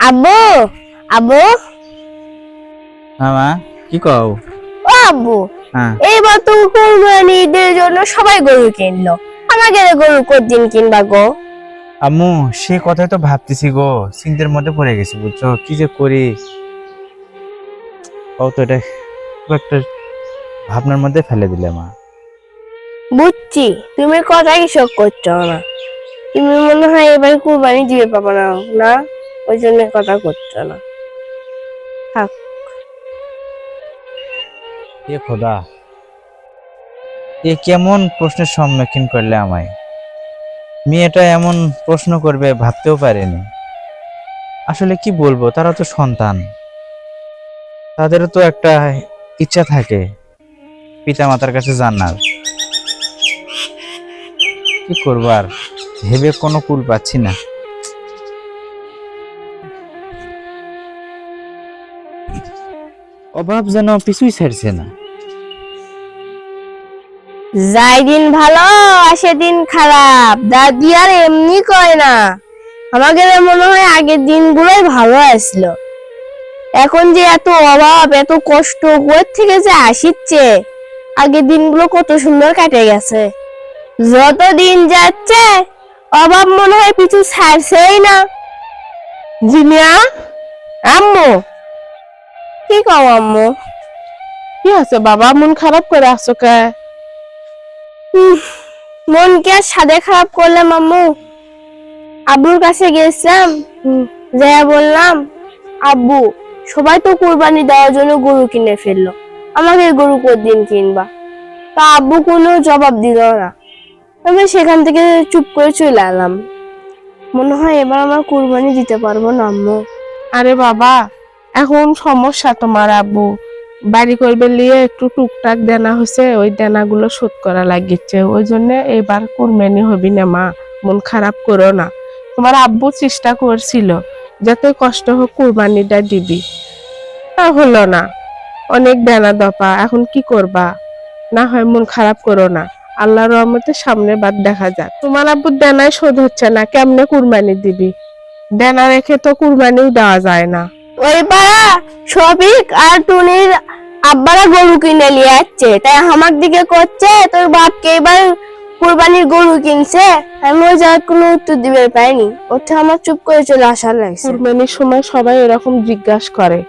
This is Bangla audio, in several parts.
আব্বু আব্বু হ্যাঁ মা, কি কও? ও আব্বু, হ্যাঁ এইবার তো কুরবানি ঈদের জন্য সবাই গরু কিনলো, আমাকে গরু কতদিন কিনবা গো? আম্মু, সে কথাই তো ভাবতেছি গো, চিন্তার মধ্যে পড়ে গেছি বুঝছো, কি যে করি। ও তো এটা খুব একটা ভাবনার মধ্যে ফেলে দিলে মা। বুঝছি তুমি কথা কিছু করছো না, তুমি মনে হয় এবার কুরবানি দিবে পাবো না, না ওই জন্য কথা করছো না। থাক। এ খোদা, এ কেমন প্রশ্নের সম্মুখীন করলে আমায়। মেয়েটা এমন প্রশ্ন করবে ভাবতেও পারেনি। আসলে কি বলবো, তারা তো সন্তান, তাদেরও তো একটা ইচ্ছা থাকে পিতা মাতার কাছে জানার। কি করবো আর, ভেবে কোনো কুল পাচ্ছি না। অভাব যেন পিছুই ছাড়ছে না। যাই দিন ভালো আসে দিন খারাপ, দাদি আর এমনি কয় না। আমাদের মনে হয় আগের দিনগুলোই ভালো আসলো, এখন যে এত অভাব এত কষ্ট কোথা থেকে যে আসিচ্ছে। আগের দিনগুলো কত সুন্দর কেটে গেছে, যত দিন যাচ্ছে অভাব মনে হয় পিছু ছাড়ছেই না। জিনিয়া, আম্মু, কি কও আম্মু? কি আছে বাবা? মন খারাপ করে আছো কে? মন কি আর সাদে খারাপ করলাম আম্মু? আব্বুর কাছে গেছিলাম, যা বললাম, আব্বু সবাই তো কুরবানি দেওয়ার জন্য গরু কিনে ফেললো, আমাকে গরু কতদিন কিনবা? তা আব্বু কোনো জবাব দিল না, আমি সেখান থেকে চুপ করে চলে এলাম। মনে হয় এবার আমার কুরবানি দিতে পারবো না আম্মু। আরে বাবা, এখন সমস্যা তোমার আব্বু বাড়ি করবে লিয়ে একটু টুকটাক দেনা হয়েছে, ওই দেনাগুলো শোধ করা লাগিচ্ছে, ওই জন্য এবার কুরবানি হবি না মা। মন খারাপ করো না, তোমার আব্বু চেষ্টা করছিল যতই কষ্ট হোক কুরবানিটা দিবি, তা হলো না। অনেক দেনা দপা, এখন কি করবা? না হয় মন খারাপ করো না, আল্লাহর রহমতে সামনে বাদ দেখা যাক। তোমার আব্বুর দেনাই শোধ হচ্ছে না, কেমনে কুরবানি দিবি? দেনা রেখে তো কুরবানিও দেওয়া যায় না। ওই পাড়া শফিক আর টুনির আব্বারা গরু কিনে নিয়ে যাচ্ছে, তাই আমার দিকে করছে তোর বাপকে এবার কুরবানির গরু কিনছে। আমি ওই যাওয়ার কোনো উত্তর দিবে পাইনি, ওটা আমার চুপ করে চলে আসার লাগছে। কুরবানির সময় সবাই এরকম জিজ্ঞাসা করে,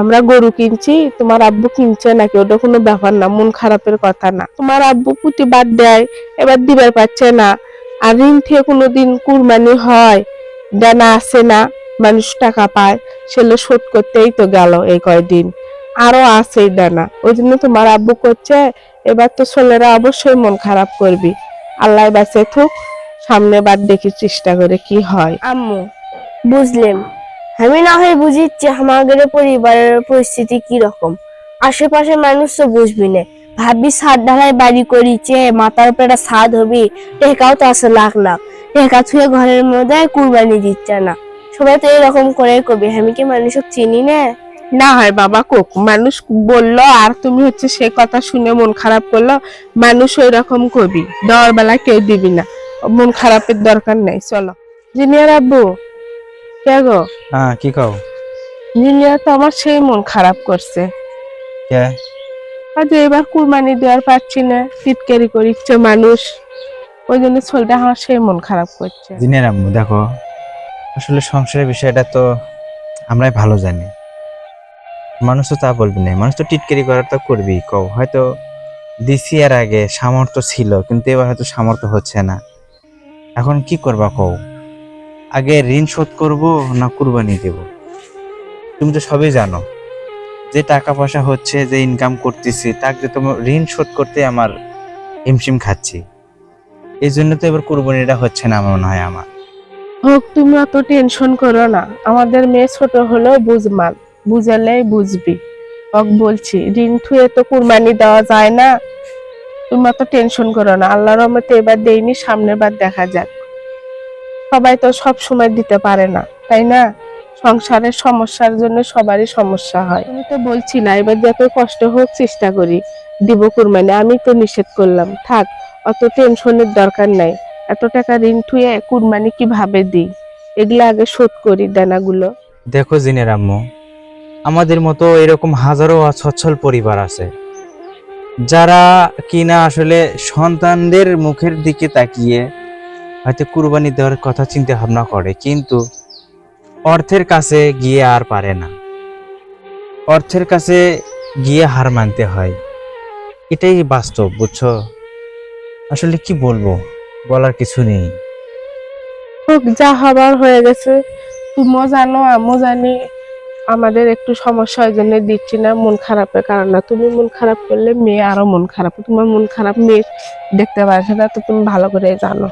আমরা গরু কিনছি, তোমার আব্বু কিনছে নাকি? ওটা কোনো ব্যাপার না, মন খারাপের কথা না। তোমার আব্বু প্রতিবাদ দেয়, এবার দিবার পাচ্ছে না। আর ঋণ থেকে কোনোদিন কুরবানি হয়? দেনা আছে না, মানুষ টাকা পায়, সেগুলো শোধ করতেই তো গেল এই কয়দিন, আরো আছে দেনা। ওই জন্য তোমার আব্বু করছে, এবার তো ছেলেরা অবশ্যই মন খারাপ করবি। আল্লাহ বাঁচে থুক, সামনে বার দেখি চেষ্টা করে কি হয়। আম্মু বুঝলেন, আমি না হয় বুঝিচ্ছি আমাদের পরিবারের পরিস্থিতি কি রকম, আশেপাশে মানুষ তো বুঝবি না, ভাববি ছাদ ঢালাই বাড়ি করিছে, মাথার উপরে একটা ছাদ হবি, টেকাও তো আছে লাখ লাখ, টেকা ছুঁয়ে ঘরের মধ্যে কুরবানি দিচ্ছে না। সবাই তো এরকম করে কবি, আমি কি মানুষক চিনি না? না হয় বাবা কোক, মানুষ বললো আর তুমি হচ্ছে সে কথা শুনে মন খারাপ করলো, মানুষ ওই রকম কবি, দেওয়ার বেলা কেউ দিবি না, মন খারাপের দরকার নেই। চলো জিনিয়ার আব্বু, কে গো? হ্যাঁ, কি কও? জিনিয়া তো আমার সেই মন খারাপ করছে, কে? আজ এবার কুরবানি দেওয়ার পারছি না, টিটকারি করিচ্ছে মানুষ, ওই জন্য ছেলেটা আমার সেই মন খারাপ করছে। দিনের আম্মু দেখো, আসলে সংসারের বিষয়টা তো আমরাই ভালো জানি। মানুষ তো তা বলবি না, মানুষ তো টিটকারি করার তো করবি। কও হয়তো দিছি এর আগে সামর্থ্য ছিল, কিন্তু এবার হয়তো সামর্থ্য হচ্ছে না। এখন কি করবা কও? আগে ঋণ শোধ করব না কুরবানি দেব? তুমি তো সবই জানো, যে টাকা পয়সা হচ্ছে, যে ইনকাম করতেছি, তাকে তোমার ঋণ শোধ করতে আমার হিমশিম খাচ্ছি। এই জন্য তো এবার কুরবানিটা হচ্ছে না মনে হয় আমার। হোক, তুমি অত টেনশন করো না, আমাদের মেয়ে ছোট হলেও বুঝমান, বুঝালেই বুঝবি। হোক বলছি, ঋণ থুয়ে তো কুরবানি দেওয়া যায় না, তুমি অত টেনশন করো না, আল্লাহর রহমতে এবার দেইনি, সামনের বার দেখা যাক। সবাই তো সব সময় দিতে পারে না, তাই না? সংসারের সমস্যার জন্য সবারই সমস্যা হয়। তুমি তো বলছিলা এবার যত কষ্ট হোক চেষ্টা করি দিব কুরবানি, আমি তো নিষেধ করলাম। থাক, অত টেনশনের দরকার নাই। এত টাকা ঋণ থুয়ে কুরবানি কিভাবে দিই, এগুলো আগে শোধ করি দেনাগুলো, দেখো জিনের আম্মু, আমাদের মতো এরকম হাজারো অসচ্ছল পরিবার আছে যারা কিনা আসলে সন্তানদের মুখের দিকে তাকিয়ে হয়তো কুরবানি দেওয়ার কথা চিন্তা ভাবনা করে, কিন্তু অর্থের কাছে গিয়ে আর পারে না, অর্থের কাছে গিয়ে হার মানতে হয়। এটাই বাস্তব, বুঝছো? আসলে কি বলবো, বলার কিছু নেই। হোক, যা হবার হয়ে গেছে। তুমিও জানো, আমিও জানি আমাদের একটু সমস্যা, ওই জন্য দিচ্ছি না, মন খারাপের কারণ না। তুমি মন খারাপ করলে মেয়ে আরো মন খারাপ, তোমার মন খারাপ মেয়ে দেখতে পারছে না, তো তুমি ভালো করে জানো।